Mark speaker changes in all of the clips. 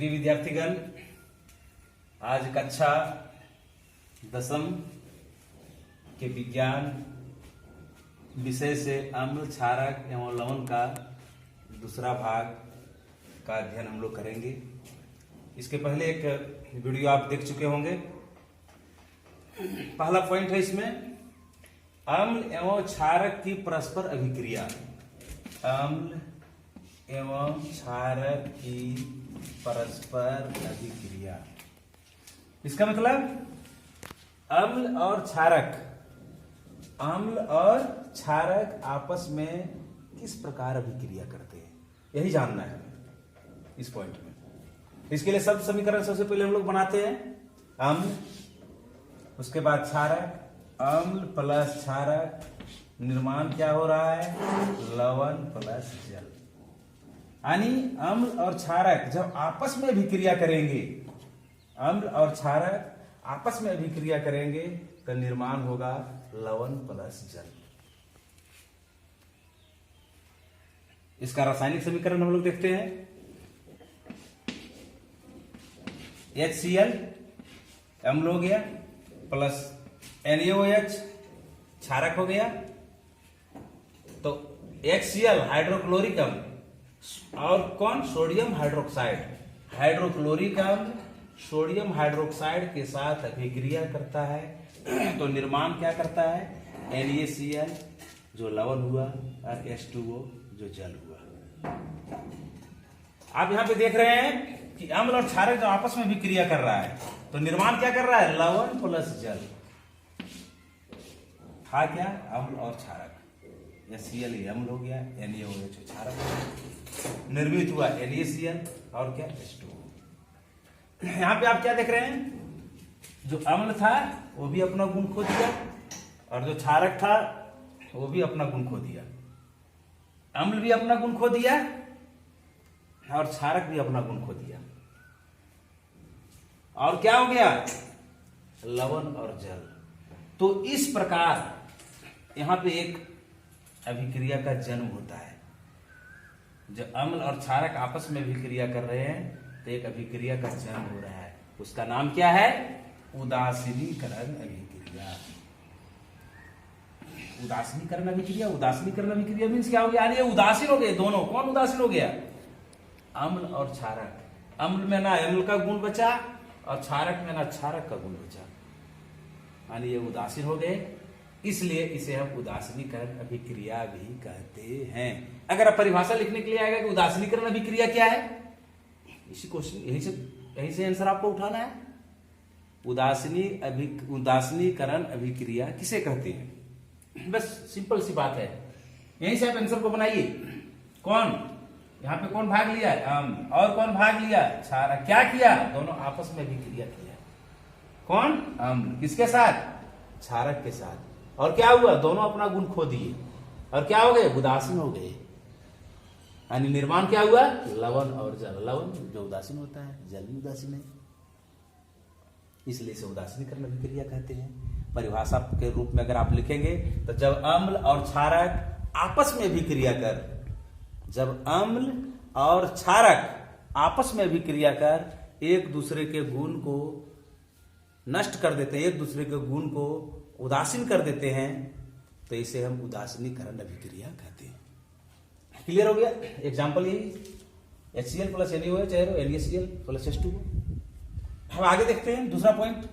Speaker 1: प्रिय विद्यार्थीगण, आज कक्षा 10वीं के विज्ञान विषय से अम्ल, क्षारक एवं लवण का दूसरा भाग का अध्ययन हम लोग करेंगे। इसके पहले एक वीडियो आप देख चुके होंगे। पहला पॉइंट है इसमें अम्ल एवं क्षारक की परस्पर अभिक्रिया। अम्ल एवं क्षारक की परस्पर अभिक्रिया, इसका मतलब अम्ल और क्षारक आपस में किस प्रकार अभिक्रिया करते हैं, यही जानना है इस पॉइंट में। इसके लिए सब समीकरण सबसे पहले हम लोग बनाते हैं। अम्ल, उसके बाद क्षारक, अम्ल प्लस क्षारक, निर्माण क्या हो रहा है, लवण प्लस जल। यानी अम्ल और क्षारक जब आपस में अभिक्रिया करेंगे, अम्ल और क्षारक आपस में अभिक्रिया करेंगे तो निर्माण होगा लवण प्लस जल। इसका रासायनिक समीकरण हम लोग देखते हैं। HCl अम्ल हो गया प्लस NaOH क्षारक हो गया। तो HCl हाइड्रोक्लोरिक अम्ल और कौन, सोडियम हाइड्रोक्साइड, हाइड्रोक्लोरिक अम्ल सोडियम हाइड्रोक्साइड के साथ अभिक्रिया करता है तो निर्माण क्या करता है, NaCl जो लवण हुआ और H2O जो जल हुआ। आप यहां पे देख रहे हैं कि अम्ल और क्षारक जो आपस में अभिक्रिया कर रहा है तो निर्माण क्या कर रहा है, लवण प्लस जल। था क्या, अम्ल और क्षारक। Cl अम्ल हो गया, NaOH क्षारक हो गया, निर्मित हुआ NaCl और क्या, H2O। यहां पे आप क्या देख रहे हैं, जो अम्ल था वो भी अपना गुण खो दिया और जो क्षारक था वो भी अपना गुण खो दिया। अम्ल भी अपना गुण खो दिया और क्षारक भी अपना गुण खो दिया। और क्या हो गया, लवण और जल। तो इस प्रकार यहां पे एक अभिक्रिया का जन्म होता है। जब अम्ल और क्षारक आपस में अभिक्रिया कर रहे हैं तो एक अभिक्रिया का जन्म हो रहा है। उसका नाम क्या है, उदासीनीकरण अभिक्रिया। उदासीनीकरण अभिक्रिया, उदासीनीकरण अभिक्रिया मीन्स क्या हो गया, ये उदासीन हो गए दोनों। कौन उदासीन हो गया, अम्ल और क्षारक। अम्ल में ना अम्ल का गुण बचा और क्षारक में ना क्षारक का गुण बचा, यानी ये उदासीन हो गए। इसलिए इसे हम उदासीनीकरण अभिक्रिया भी कहते हैं। अगर आप परिभाषा लिखने के लिए आएगा कि उदासीनीकरण अभिक्रिया क्या है, इसी क्वेश्चन यही से आंसर आपको उठाना है। उदासीनीकरण अभिक्रिया किसे कहते हैं, बस सिंपल सी बात है। यहीं से आप आंसर को बनाइए। कौन, यहाँ पे कौन भाग लिया, और कौन भाग लिया, क्षारक। क्या किया, दोनों आपस में अभिक्रिया किया। कौन, अम्ल किसके साथ, क्षारक के साथ। और क्या हुआ, दोनों अपना गुण खो दिए और क्या हो गए, उदासीन हो गए। यानी निर्माण क्या हुआ, लवण और जल। लवण जो उदासीन होता है, जल भी उदासीन है, इसलिए इसे उदासीनीकरण अभिक्रिया कहते हैं। परिभाषा के रूप में अगर आप लिखेंगे तो जब अम्ल और क्षारक आपस में अभिक्रिया कर, जब अम्ल और क्षारक आपस में अभिक्रिया कर एक दूसरे के गुण को नष्ट कर देते हैं, एक दूसरे के गुण को उदासीन कर देते हैं, तो इसे हम उदासीनीकरण अभिक्रिया कहते हैं। क्लियर हो गया। एग्जांपल यही, HCl प्लस NaOH और NaCl प्लस H2O। हम आगे देखते हैं दूसरा पॉइंट।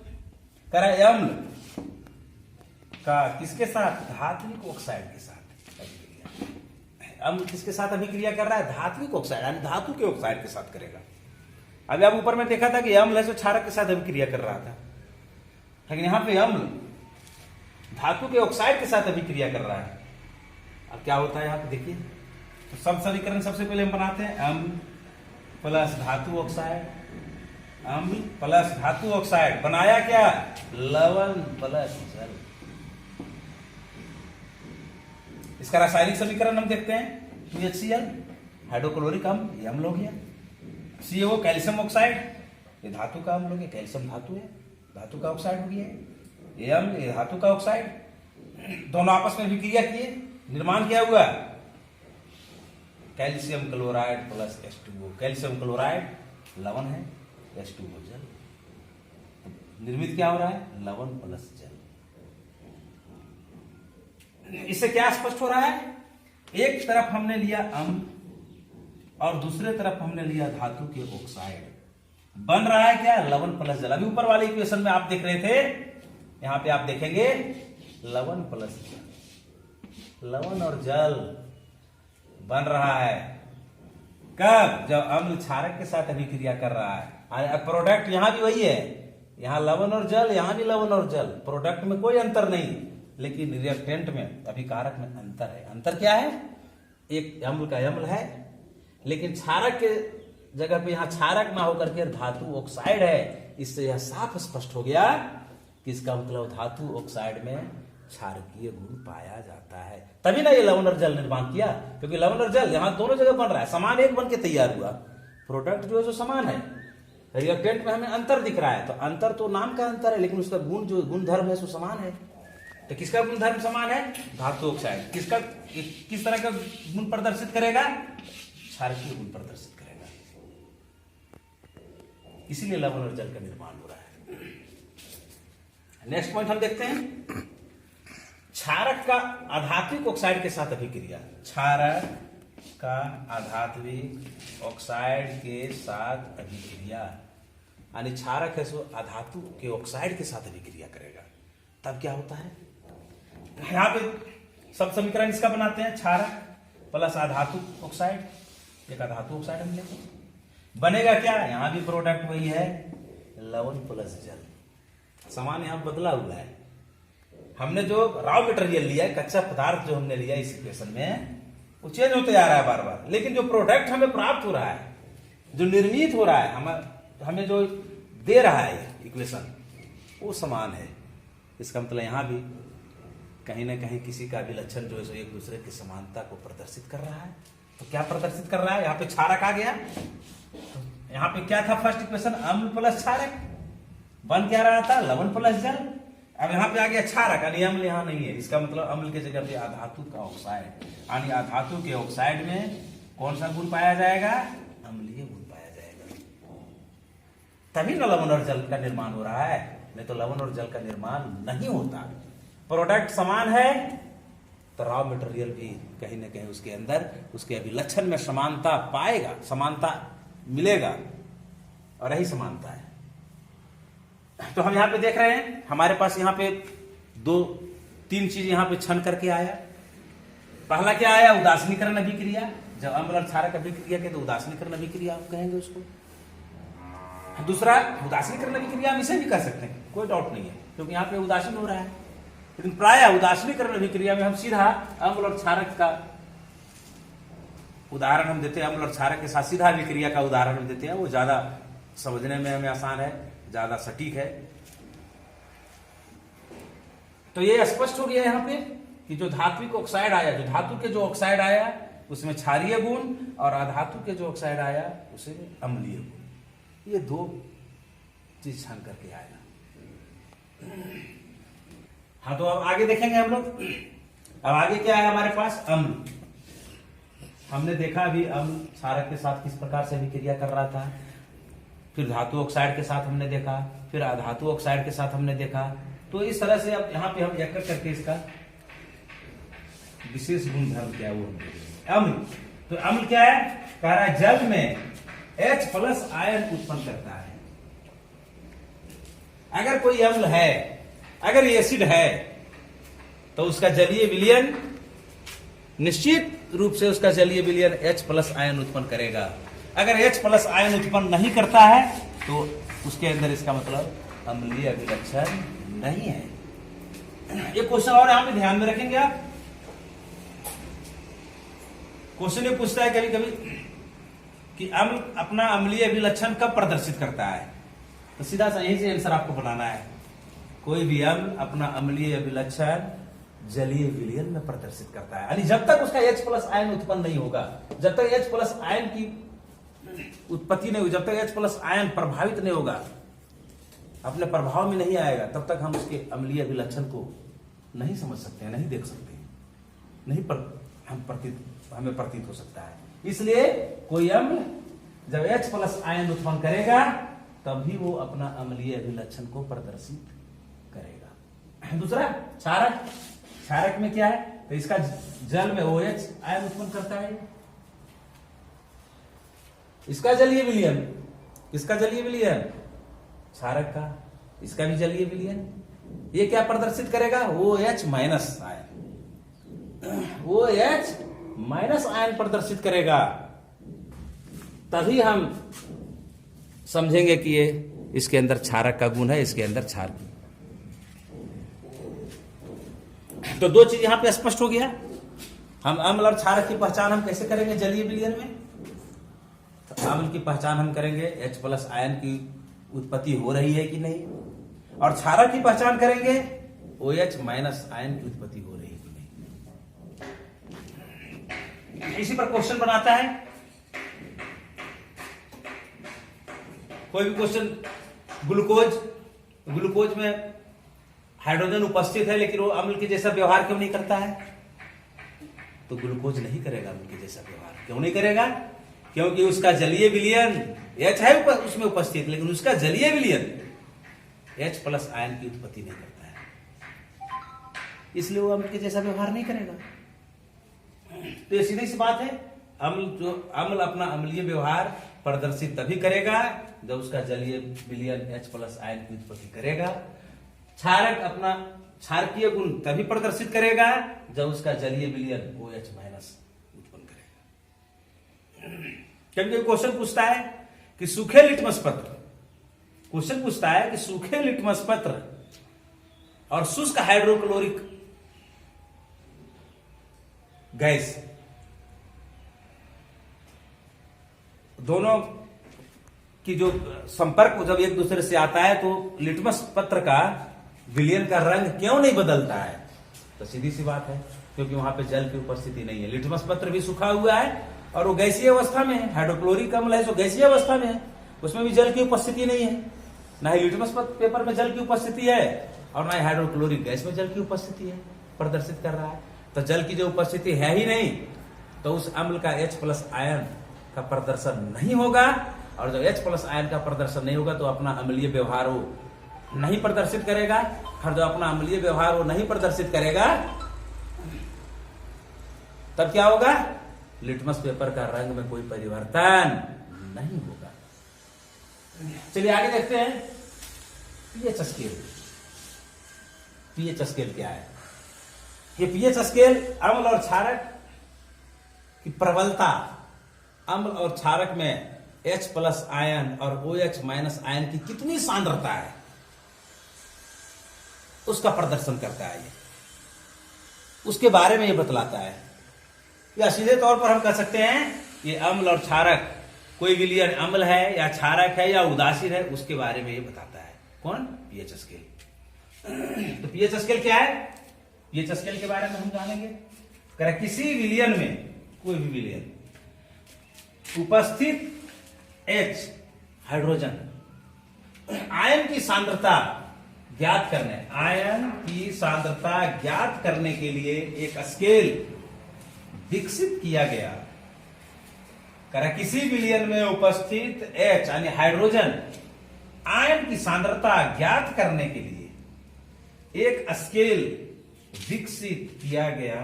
Speaker 1: कह रहा है अम्ल का किसके साथ, धात्विक ऑक्साइड के साथ अभिक्रिया। अम्ल किसके साथ अभिक्रिया कर रहा है, धात्विक ऑक्साइड, यानी धातु के ऑक्साइड के साथ करेगा। अभी आप ऊपर में देखा था कि अम्ल है जो क्षारक के साथ अभिक्रिया कर रहा था, लेकिन यहां पे अम्ल धातु के ऑक्साइड के साथ अभिक्रिया कर रहा है। अब क्या होता है यहां पे देखिए, तो सब समीकरण सबसे पहले हम बनाते हैं। अम्ल प्लस धातु ऑक्साइड, अम्ल प्लस धातु ऑक्साइड बनाया क्या, लवण प्लस जल। इसका रासायनिक समीकरण हम देखते हैं। 2HCl हाइड्रोक्लोरिक अम्ल, ये अम्ल हो गया। CO कैल्शियम ऑक्साइड, ये धातु का अम्ल हो गया, कैल्शियम धातु है, धातु का ऑक्साइड हो गया। ये अम्ल, ये धातु का ऑक्साइड, दोनों आपस में अभिक्रिया किए, निर्माण क्या हुआ, calcium chloride plus H2O। Calcium chloride लवण है, H2O जल। तो निर्मित क्या हो रहा है? लवण प्लस जल। इससे क्या स्पष्ट हो रहा है? एक तरफ हमने लिया अम्ल और दूसरे तरफ हमने लिया धातु के ऑक्साइड, बन रहा है क्या? लवण प्लस जल। अभी ऊपर वाले इक्वेशन में आप देख रहे थे, यहां पे आप देखेंगे लवण प्लस जल, लवण और जल बन रहा है। कब? जब अम्ल क्षारक के साथ अभिक्रिया कर रहा है। प्रोडक्ट यहां भी वही है, यहां लवण और जल, यहां भी लवण और जल, प्रोडक्ट में कोई अंतर नहीं, लेकिन रिएक्टेंट में, अभिकारक में अंतर है। अंतर क्या है? एक अम्ल का अम्ल है, लेकिन क्षारक के जगह पे यहां क्षारक ना होकर के धातु ऑक्साइड है। इससे यह साफ स्पष्ट हो गया कि इसका मतलब धातु ऑक्साइड में क्षारकीय गुण पाया जाता है। तभी ना ये लवण और जल निर्माण किया, क्योंकि लवण और जल यहां दोनों जगह बन रहा है, समान एक बन के तैयार हुआ। प्रोडक्ट जो है जो समान है, रिएक्टेंट में हमें अंतर दिख रहा है, तो अंतर तो नाम का अंतर है, लेकिन उसका गुण जो गुणधर्म है सो समान है। तो किसका गुणधर्म समान है? धातु ऑक्साइड। किस तरह का गुण प्रदर्शित करेगा? क्षारकीय गुण प्रदर्शित करेगा। इसीलिए लवण और जल का निर्माण हो रहा है। नेक्स्ट पॉइंट हम देखते हैं, क्षारक का आधात्विक ऑक्साइड के साथ अभिक्रिया। क्षारक का आधात्विक ऑक्साइड के साथ अभिक्रिया, यानी क्षारक है सो आधातु के ऑक्साइड के साथ अभिक्रिया करेगा, तब क्या होता है? यहां पे सब समीकरण इसका बनाते हैं, क्षारक प्लस आधातु ऑक्साइड, एक आधातु ऑक्साइड हम लेते हैं, बनेगा क्या? यहां भी प्रोडक्ट वही है, लवण प्लस जल। समान यहां बदला हुआ है, हमने जो रॉ मटेरियल लिया है, कच्चा पदार्थ जो हमने लिया इस इक्वेशन में, वो चेंज होते जा रहा है बार बार, लेकिन जो प्रोडक्ट हमें प्राप्त हो रहा है, जो निर्मित हो रहा है, हमें जो दे रहा है इक्वेशन, वो समान है। इसका मतलब यहां भी कहीं ना कहीं किसी का भी लक्षण जो है एक दूसरे की समानता को प्रदर्शित कर रहा है। तो क्या प्रदर्शित कर रहा है? यहाँ पे क्षारक आ गया, तो यहाँ पे क्या था? फर्स्ट इक्वेशन अम्ल प्लस क्षारक, बन क्या रहा था? लवण प्लस जल। अब यहाँ पे आ गया क्षारक, यानी अम्ल यहाँ नहीं है, इसका मतलब अम्ल की जगह पे आधातु का ऑक्साइड, यानी आधातु के ऑक्साइड में कौन सा गुण पाया जाएगा? अम्लीय गुण पाया जाएगा। तभी न लवण और जल का निर्माण हो रहा है, नहीं तो लवण और जल का निर्माण नहीं होता। प्रोडक्ट समान है तो रॉ मटेरियल भी कहीं ना कहीं उसके अंदर उसके अभिलक्षण में समानता पाएगा, समानता मिलेगा, और यही समानता है। तो हम यहां पे देख रहे हैं, हमारे पास यहां पे 2-3 चीज यहां पे छन करके आया। पहला क्या आया? उदासीनीकरण अभिक्रिया। जब अम्ल और क्षारक अभिक्रिया के तो उदासीनीकरण अभिक्रिया आप कहेंगे उसको। दूसरा उदासीनीकरण अभिक्रिया हम इसे भी कर सकते हैं, कोई डाउट नहीं है, क्योंकि यहाँ पे उदासीन हो रहा है। लेकिन प्राय उदासीनीकरण अभिक्रिया में हम सीधा अम्ल और क्षारक का उदाहरण हम देते हैं, अम्ल और क्षारक के साथ सीधा अभिक्रिया का उदाहरण हम देते हैं, वो ज्यादा समझने में हमें आसान है, ज्यादा सटीक है। तो ये स्पष्ट हो गया यहाँ पे कि जो धात्विक ऑक्साइड आया, जो धातु के जो ऑक्साइड आया उसमें क्षारीय गुण, और अधातु के जो ऑक्साइड आया उसमें अम्लीय गुण, ये 2 चीज छान करके आया। हाँ, तो अब आगे देखेंगे हम लोग। अब आगे क्या है हमारे पास? अम्ल। हमने देखा अभी अम्ल क्षारक के साथ किस प्रकार से अभिक्रिया कर रहा था, फिर धातु ऑक्साइड के साथ हमने देखा, फिर अधातु ऑक्साइड के साथ हमने देखा। तो इस तरह से अब यहाँ पे हम एक करके इसका विशेष गुणधर्म क्या है वो अम्ल। तो अम्ल क्या है? कह रहा है जल में H+ आयन उत्पन्न करता है। अगर कोई अम्ल है, अगर एसिड है, तो उसका जलीय विलयन निश्चित रूप से उसका जलीय विलयन H+ आयन उत्पन्न करेगा। अगर H+ आयन उत्पन्न नहीं करता है तो उसके अंदर इसका मतलब अम्लीय अभिलक्षण नहीं है। एक क्वेश्चन और यहां पे ध्यान में रखेंगे आप। क्वेश्चन ये पूछता है कभी कभी कि अम्ल अपना अम्लीय अभिलक्षण कब प्रदर्शित करता है, तो सीधा सा यही से आंसर आपको बनाना है। कोई भी अम्ल अपना अम्लीय अभिलक्षण जलीय विलयन में प्रदर्शित करता है, यानी जब तक उसका H+ आयन उत्पन्न नहीं होगा, जब तक H+ आयन की उत्पत्ति नहीं होगी, जब तक H+ आयन प्रभावित नहीं होगा, अपने प्रभाव में नहीं आएगा, तब तक हम उसके अम्लीय अभिलक्षण को नहीं समझ सकते हैं, नहीं देख सकते हैं, नहीं हमें प्रतीत हो सकता है। इसलिए कोई अम्ल जब H प्लस आयन उत्पन्न करेगा तभी वो अपना अम्लीय अभिलक्षण को प्रदर्शित करेगा। दूसरा क्षारक, क्षारक में क्या है, तो इसका जल में OH आयन उत्पन्न करता है, इसका जलीय विलयन, इसका जलीय विलयन क्षारक का, इसका भी जलीय विलयन, ये क्या प्रदर्शित करेगा, OH minus ion, OH minus ion प्रदर्शित करेगा। तभी हम समझेंगे कि ये इसके अंदर क्षारक का गुण है, इसके अंदर क्षार। तो दो चीज यहां पे स्पष्ट हो गया। हम अम्ल और क्षारक की पहचान हम कैसे करेंगे जलीय विलयन में, तो अम्ल की पहचान हम करेंगे H प्लस आयन की उत्पत्ति हो रही है कि नहीं, और क्षारक की पहचान करेंगे OH माइनस आयन की उत्पत्ति हो रही है कि नहीं। इसी पर क्वेश्चन बनाता है, कोई भी क्वेश्चन, ग्लूकोज, ग्लूकोज में हाइड्रोजन उपस्थित है लेकिन वो अम्ल के जैसा व्यवहार क्यों नहीं करता है, तो ग्लूकोज नहीं करेगा अम्ल के जैसा व्यवहार। क्यों नहीं करेगा, क्योंकि उसका जलीय विलयन H है उसमें उपस्थित, लेकिन उसका जलीय विलयन H प्लस आयन की उत्पत्ति नहीं करता है, इसलिए वो अम्ल के जैसा व्यवहार नहीं करेगा। तो ये सीधी सी बात है, अम्ल अपना अम्लीय व्यवहार प्रदर्शित तभी करेगा जब उसका जलीय विलयन H प्लस आयन की उत्पत्ति करेगा। क्षारक अपना क्षारकीय गुण तभी प्रदर्शित करेगा जब उसका जलीय विलयन OH माइनस उत्पन्न करेगा। क्योंकि क्वेश्चन पूछता है कि सूखे लिटमस पत्र, क्वेश्चन पूछता है कि सूखे लिटमस पत्र और शुष्क हाइड्रोक्लोरिक गैस दोनों की जो संपर्क जब एक दूसरे से आता है तो लिटमस पत्र का विलयन का रंग क्यों नहीं बदलता है, तो सीधी सी बात है क्योंकि वहां पे जल की उपस्थिति नहीं है। लिटमस पत्र भी सूखा हुआ है और वो गैसीय अवस्था में है, हाइड्रोक्लोरिक अम्ल है जो गैसीय अवस्था में है, उसमें भी जल की उपस्थिति नहीं है। ना ही लिटमस पेपर में जल की उपस्थिति है और ना ही हाइड्रोक्लोरिक गैस में जल की उपस्थिति है, प्रदर्शित कर रहा है। तो जल की जो उपस्थिति है ही नहीं तो उस अम्ल का H प्लस आयन का प्रदर्शन नहीं होगा, और जब H प्लस आयन का प्रदर्शन नहीं होगा तो अपना अम्लीय व्यवहार वो नहीं प्रदर्शित करेगा, और जब अपना अम्लीय व्यवहार वो नहीं प्रदर्शित करेगा तब क्या होगा, लिटमस पेपर का रंग में कोई परिवर्तन नहीं होगा। चलिए आगे देखते हैं पीएच स्केल। पीएच स्केल क्या है, ये पीएच स्केल अम्ल और क्षारक की प्रबलता, अम्ल और क्षारक में H प्लस आयन और OH माइनस आयन की कितनी सांद्रता है उसका प्रदर्शन करता है, ये उसके बारे में ये बतलाता है। या सीधे तौर पर हम कह सकते हैं ये अम्ल और क्षारक, कोई विलयन अम्ल है या क्षारक है या उदासीन है उसके बारे में ये बताता है। कौन, पीएच स्केल। तो पीएच स्केल क्या है, पीएच स्केल के बारे में हम जानेंगे। किसी विलयन में, कोई भी विलयन उपस्थित H हाइड्रोजन, आयन की सांद्रता ज्ञात करने, आयन की सांद्रता ज्ञात करने के लिए एक स्केल विकसित किया गया। किसी विलयन में उपस्थित H यानी हाइड्रोजन आयन की सांद्रता ज्ञात करने के लिए एक स्केल विकसित किया गया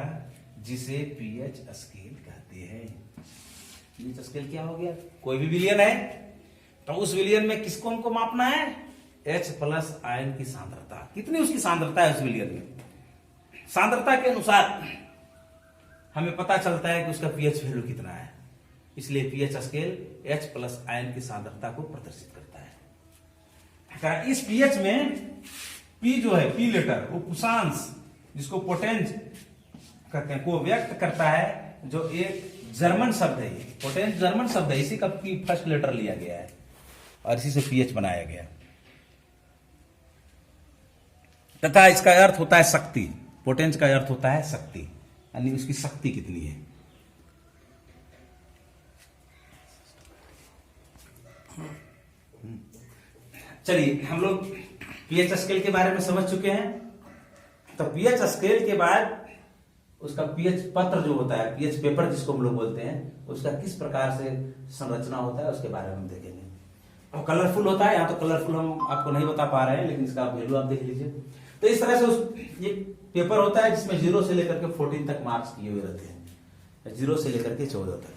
Speaker 1: जिसे पीएच स्केल कहते हैं। पीएच स्केल क्या हो गया, कोई भी विलयन है तो उस विलयन में किसको हमको मापना है, H प्लस आयन की सांद्रता, कितनी उसकी सांद्रता है उस विलयन में। सांद्रता के अनुसार हमें पता चलता है कि उसका पीएच वैल्यू कितना है, इसलिए pH scale H plus ion की सांद्रता को प्रदर्शित करता है। इस पीएच में P जो है, P लेटर, वो पुषांश जिसको पोटेंज कहते हैं को व्यक्त करता है, जो एक जर्मन शब्द है। पोटेंज जर्मन शब्द है, इसी का P फर्स्ट लेटर लिया गया है और इसी से पीएच बनाया गया, तथा इसका अर्थ होता है शक्ति। पोटेंज का अर्थ होता है शक्ति, यानी उसकी शक्ति कितनी है। चलिए हम लोग पीएच स्केल के बारे में समझ चुके हैं। तो पीएच स्केल के बाद उसका पीएच पत्र जो होता है, पीएच पेपर जिसको हम लोग बोलते हैं, उसका किस प्रकार से संरचना होता है उसके बारे में हम देखेंगे। और कलरफुल होता है, यहाँ तो कलरफुल हम आपको नहीं बता पा रहे हैं, लेकिन इसका वैल्यू आप देख लीजिए। तो इस तरह से ये पेपर होता है जिसमें 0 से लेकर के 14 तक मार्क्स किए हुए रहते हैं, 0 से लेकर के 14 तक,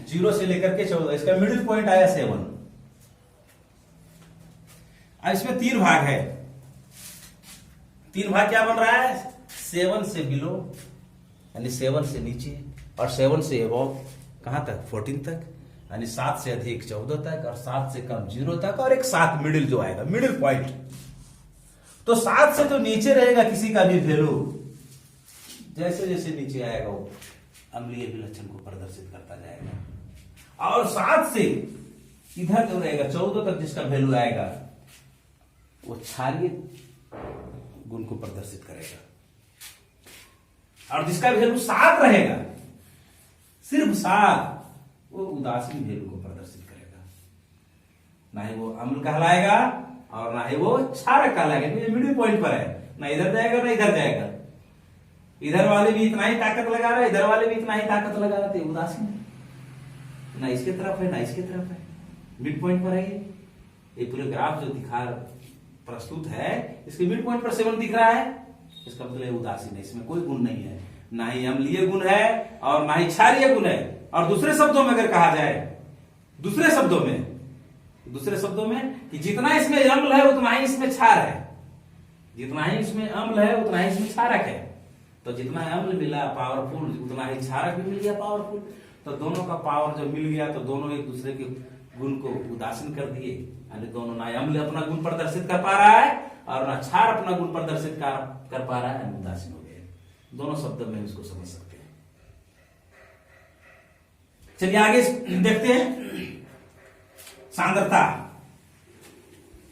Speaker 1: 0 से लेकर के 14। इसका मिडिल पॉइंट आया 7। अब इसमें 3 भाग है। 3 भाग क्या बन रहा है? 7 से बिलो यानी 7 से नीचे, और 7 से अबव कहां तक? 14 तक, यानी 7 से अधिक 14 तक, और 7 से कम 0 तक, और एक 7 मिडिल जो आएगा, मिडिल पॉइंट। तो 7 से तो नीचे रहेगा किसी का भी वैल्यू, जैसे जैसे नीचे आएगा वो अम्लीय विलक्षण को प्रदर्शित करता जाएगा। और 7 से इधर जो रहेगा 14 तक जिसका वैल्यू आएगा वो क्षारीय गुण को प्रदर्शित करेगा। और जिसका वैल्यू 7 रहेगा, सिर्फ 7, वो उदासीन वैल्यू को प्रदर्शित करेगा। ना ही वो अम्ल कहलाएगा और ना ही वो क्षारक कहलाएगा, ये मिडिल पॉइंट पर है, ना इधर जाएगा ना इधर जाएगा। इधर वाले भी इतना ही ताकत लगा रहे, इधर वाले भी इतना ही ताकत लगा रहे थे, उदासीन ना इसके तरफ है ना इसके तरफ है, मिड पॉइंट पर है। ये पूरे ग्राफ जो दिखा प्रस्तुत है, इसके मिड पॉइंट पर 7 दिख रहा है, इसका मतलब उदासीन है, इसमें कोई गुण नहीं है, ना ही अम्लीय गुण है और ना ही क्षारीय गुण है। और दूसरे शब्दों में अगर कहा जाए, दूसरे शब्दों में कि जितना इसमें अम्ल है उतना ही इसमें क्षार है, जितना ही इसमें अम्ल है उतना ही इसमें क्षारक है। तो जितना अम्ल मिला पावरफुल, उतना ही क्षारक भी मिल गया पावरफुल। तो दोनों का पावर जब मिल गया तो दोनों एक दूसरे के गुण को उदासीन कर दिए, यानी दोनों ना अम्ल अपना गुण प्रदर्शित कर पा रहा है और ना क्षार अपना गुण प्रदर्शित कर पा रहा है, उदासीन हो गए। दोनों शब्दों में इसको समझ सकते हैं। चलिए आगे देखते हैं। सांद्रता,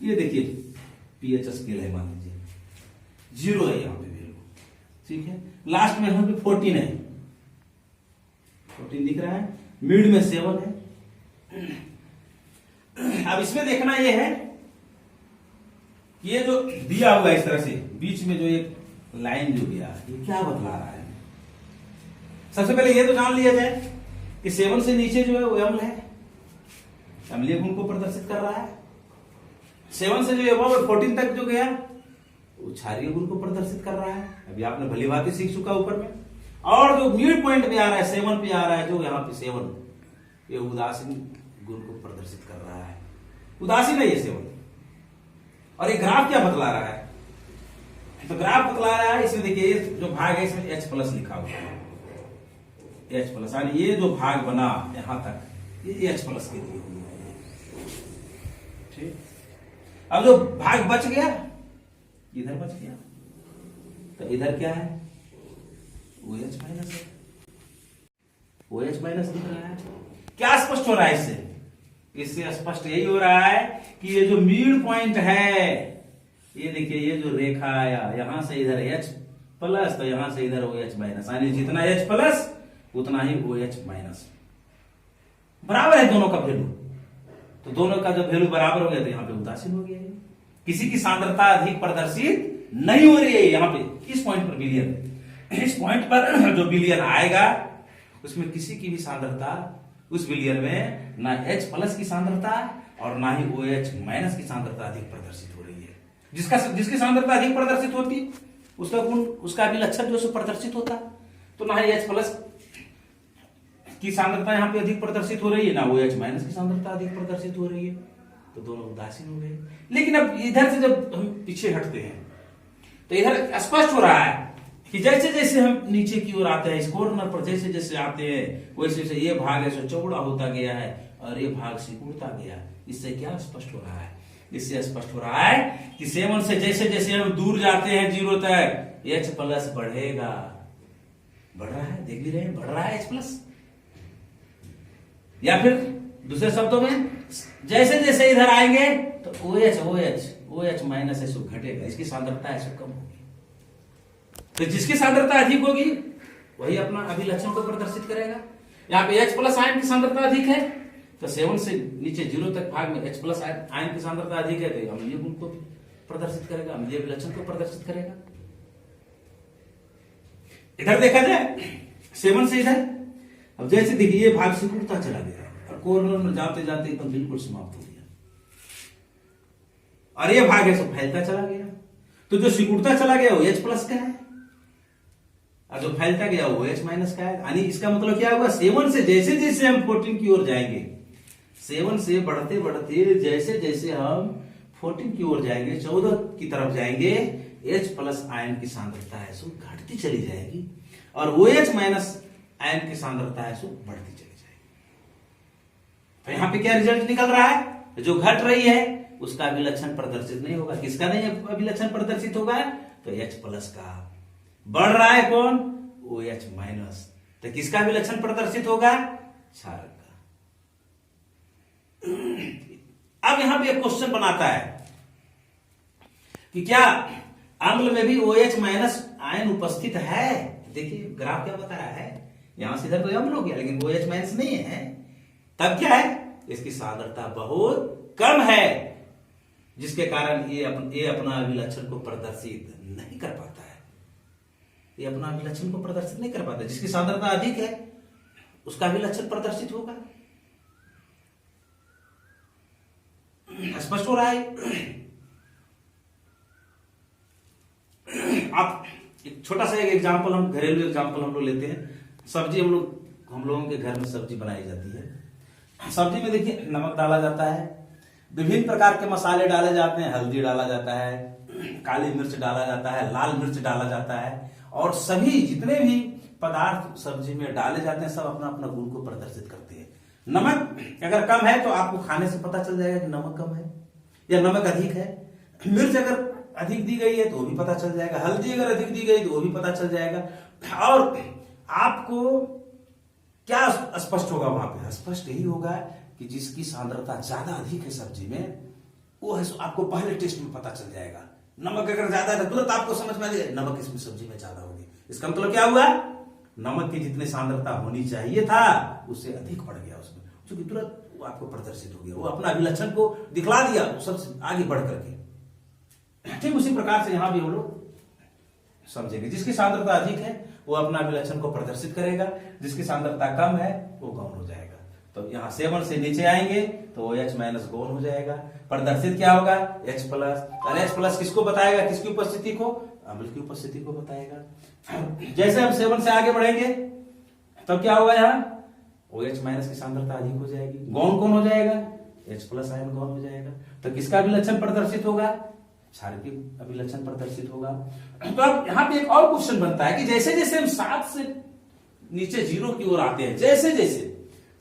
Speaker 1: ये देखिए पीएच स्केल है, मान लीजिए 0 है यहाँ पे वैल्यू, ठीक है। लास्ट में यहाँ पे 14 है, 14 दिख रहा है, मिड में 7 है। अब इसमें देखना ये है, ये जो दिया हुआ है इस तरह से, बीच में जो एक लाइन जो गया, ये क्या बतला रहा है? सबसे पहले ये तो जान लिया जाए कि 7 से नीचे जो है वो अम्ल है, अम्लीय गुण को प्रदर्शित कर रहा है। 7 से जो अबव 14 तक जो गया वो क्षारीय गुण को प्रदर्शित कर रहा है, अभी आपने भली भांति सीख चुका ऊपर में। और जो मिड पॉइंट पे आ रहा है 7 पे आ रहा है, जो यहाँ पे 7, ये उदासीन गुण को प्रदर्शित कर रहा है, उदासीन है ये 7। और ये ग्राफ क्या बतला रहा है? तो ग्राफ बतला रहा है, इसमें देखिए जो भाग है इसमें H+ लिखा हुआ है, H+, यानी ये जो भाग बना यहां तक, ये H+ के लिए हुआ है, ठीक। अब जो भाग बच गया, इधर बच गया, तो इधर क्या है? OH- है, OH- दिख रहा है। क्या स्पष्ट हो रहा है इससे? इससे स्पष्ट यही हो रहा है कि ये जो मिड पॉइंट है, ये देखिए ये जो रेखा आया यहां से इधर H+, तो यहां से इधर OH-, यानी जितना H+ उतना ही OH-, बराबर है दोनों का वैल्यू। तो दोनों का जब वैल्यू बराबर हो गया तो यहाँ पे उदासीन हो गया है। किसी की सांद्रता अधिक प्रदर्शित नहीं हो रही है यहाँ पे, इस पॉइंट पर विलियन, इस पॉइंट पर जो विलियन आएगा उसमें किसी की भी सांद्रता उस विलियन में ना H+ की सांद्रता और ना ही OH- की सांद्रता अधिक प्रदर्शित हो रही है। जिसकी सांद्रता अधिक प्रदर्शित होती उसका गुण, उसका विलक्षण जो प्रदर्शित होता, तो ना ही H+ की सांद्रता यहाँ पे अधिक प्रदर्शित हो रही है, ना OH- की सांद्रता अधिक प्रदर्शित हो रही है, तो दोनों उदासीन हो गए। लेकिन अब इधर से जब हम पीछे हटते हैं तो इधर स्पष्ट हो रहा है कि जैसे जैसे हम नीचे की ओर आते हैं, इस कॉर्नर पर जैसे जैसे आते हैं, वैसे वैसे ये भाग है सो चौड़ा होता गया है और ये भाग सिकुड़ता गया। इससे क्या स्पष्ट हो रहा है? इससे स्पष्ट हो रहा है कि 7 से जैसे जैसे हम दूर जाते हैं 0 तक, H+ बढ़ेगा, बढ़ रहा है, देख भी रहे हैं, बढ़ रहा है H+। या फिर दूसरे शब्दों में जैसे जैसे इधर आएंगे तो OH- ऐसे घटेगा, इसकी सांद्रता ऐसे कम होगी। तो जिसकी सांद्रता अधिक होगी वही अपना अभिलक्षण को प्रदर्शित करेगा। यहाँ पे H+ आयन की सांद्रता अधिक है, तो 7 से नीचे 0 तक भाग में H+ आयन की सांद्रता अधिक है, तो अम्लीय गुण को प्रदर्शित करेगा, अम्लीय अभिलक्षण को प्रदर्शित करेगा। इधर देखा जाए 7 से इधर, अब जैसे देखिए ये भाग सिकुड़ता चला गया और कॉर्नर में जाते जाते एकदम बिल्कुल समाप्त हो गया, और ये भाग है सब फैलता चला गया। तो जो सिकुड़ता चला गया वो H प्लस का है, और जो फैलता गया वो H माइनस का है। यानी इसका मतलब क्या हुआ, 7 से जैसे जैसे हम 14 की ओर जाएंगे, 7 से बढ़ते बढ़ते जैसे जैसे हम 14 की ओर जाएंगे, 14 की तरफ जाएंगे, H प्लस आयन की सांद्रता है सो घटती चली जाएगी, और OH माइनस आयन की सांद्रता है सो बढ़ती चली जाएगी। तो यहां पे क्या रिजल्ट निकल रहा है, जो घट रही है उसका अभिलक्षण प्रदर्शित नहीं होगा। किसका नहीं अभिलक्षण प्रदर्शित होगा, तो H प्लस का। बढ़ रहा है कौन, OH माइनस, तो किसका अभिलक्षण प्रदर्शित होगा, क्षारक का। अब यहां पे एक क्वेश्चन बनाता है कि क्या अम्ल में भी OH माइनस आयन उपस्थित है। देखिए ग्राफ क्या बता रहा है, यहां से इधर तो अम्ल हो गया लेकिन OH माइनस नहीं है, तब क्या है, इसकी सांद्रता बहुत कम है, जिसके कारण ये अपना अभिलक्षण को प्रदर्शित नहीं कर पाता है। ये अपना अभिलक्षण को प्रदर्शित नहीं कर पाता, जिसकी सांद्रता अधिक है उसका अभिलक्षण प्रदर्शित होगा। स्पष्ट हो रहा है। आप एक छोटा सा एक एग्जांपल, हम घरेलू एग्जांपल हम लोग लेते हैं। सब्जी हम लोगों के घर में सब्जी बनाई जाती है। सब्जी में देखिए नमक डाला जाता है, विभिन्न प्रकार के मसाले डाले जाते हैं, हल्दी डाला जाता है, काली मिर्च डाला जाता है, लाल मिर्च डाला जाता है, और सभी जितने भी पदार्थ सब्जी में डाले जाते हैं सब अपना अपना गुण को प्रदर्शित करते हैं। नमक अगर कम है तो आपको खाने से पता चल जाएगा कि नमक कम है या नमक अधिक है। मिर्च अगर अधिक दी गई है तो वो भी पता चल जाएगा, हल्दी अगर अधिक दी गई तो वो भी पता चल जाएगा। और आपको क्या स्पष्ट होगा वहां पे, स्पष्ट यही होगा कि जिसकी सांद्रता ज्यादा अधिक है सब्जी में, वो है आपको पहले टेस्ट में पता चल जाएगा। नमक अगर ज्यादा है तुरंत आपको समझ में आ जाएगा नमक इसमें सब्जी में ज्यादा होगी। इसका मतलब क्या हुआ, नमक की जितनी सांद्रता होनी चाहिए था उससे अधिक बढ़ गया उसमें, क्योंकि तुरंत वो आपको प्रदर्शित हो गया, वो अपना अभिलक्षण को दिखला दिया सबसे आगे बढ़ करके। ठीक उसी प्रकार से यहां भी हम लोग समझेंगे, जिसकी सांद्रता अधिक है वो अपना अभिलक्षण को प्रदर्शित करेगा, जिसकी सांद्रता कम है वो गौण हो जाएगा। तो यहाँ 7 से नीचे आएंगे तो OH माइनस गौण हो जाएगा, प्रदर्शित क्या होगा, H प्लस। और H प्लस किसको बताएगा, किसकी उपस्थिति को, अम्ल की उपस्थिति को बताएगा। जैसे हम 7 से आगे बढ़ेंगे तब क्या होगा, यहाँ OH माइनस की सांद्रता अधिक हो जाएगी, गौण कौन हो जाएगा, H प्लस आयन गौण हो जाएगा। तो किसका अभिलक्षण प्रदर्शित होगा, क्षारक की अभिलक्षण प्रदर्शित होगा। तो अब यहाँ पे एक और क्वेश्चन बनता है कि जैसे जैसे हम 7 से नीचे 0 की ओर आते हैं, जैसे जैसे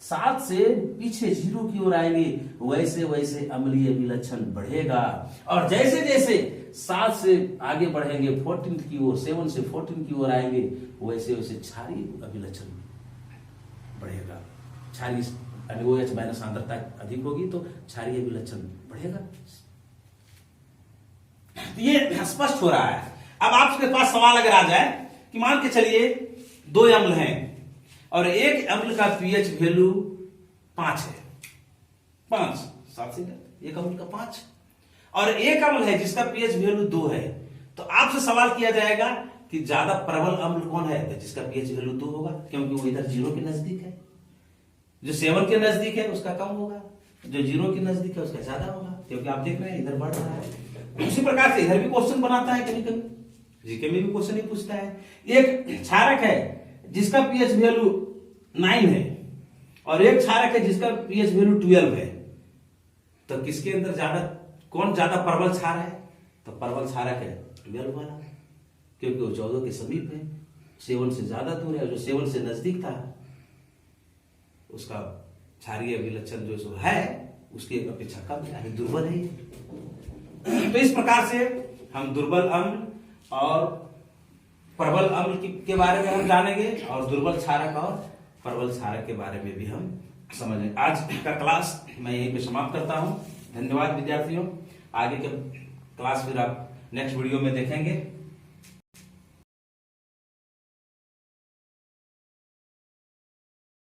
Speaker 1: 7 से पीछे 0 की ओर आएंगे वैसे वैसे अम्लीय अभिलक्षण बढ़ेगा, और जैसे जैसे 7 से आगे बढ़ेंगे 14 की ओर, 7 से 14 की ओर आएंगे वैसे वैसे क्षारीय अभिलक्षण बढ़ेगा। क्षारीय OH माइनस सांद्रता अधिक होगी तो क्षारीय अभिलक्षण बढ़ेगा। ये स्पष्ट हो रहा है। अब आपके पास सवाल अगर आ जाए कि मान के चलिए 2 अम्ल हैं और एक अम्ल का पीएच वैल्यू 5 है, 5 7 से एक अम्ल का 5, और एक अम्ल है जिसका पीएच वैल्यू 2 है, तो आपसे सवाल किया जाएगा कि ज्यादा प्रबल अम्ल कौन है, तो जिसका पीएच वैल्यू 2 होगा, क्योंकि वो इधर 0 के नजदीक है। जो 7 के नजदीक है उसका कम होगा, जो 0 के नजदीक है उसका ज्यादा होगा, क्योंकि आप देख रहे हैं इधर बढ़ रहा है। उसी प्रकार से इधर भी क्वेश्चन बनाता है, कभी कभी जीके में भी क्वेश्चन ही पूछता है। एक क्षारक है जिसका पीएच वैल्यू 9 है और एक क्षारक है जिसका पीएच वैल्यू 12 है, तो किसके अंदर कौन ज्यादा प्रबल क्षार है, तो प्रबल क्षारक है 12 वाला, क्योंकि वो 14 के समीप है, 7 से ज्यादा दूर है। जो 7 से नजदीक था उसका क्षारीय अभिलक्षण जो है उसकी अपेक्षा कम है, दुर्बल है। तो इस प्रकार से हम दुर्बल अम्ल और प्रबल अम्ल के बारे में हम जानेंगे, और दुर्बल क्षारक और प्रबल क्षारक के बारे में भी हम समझेंगे। आज का क्लास मैं यहीं पे समाप्त करता हूं। धन्यवाद विद्यार्थियों। आगे के क्लास फिर आप नेक्स्ट वीडियो में देखेंगे।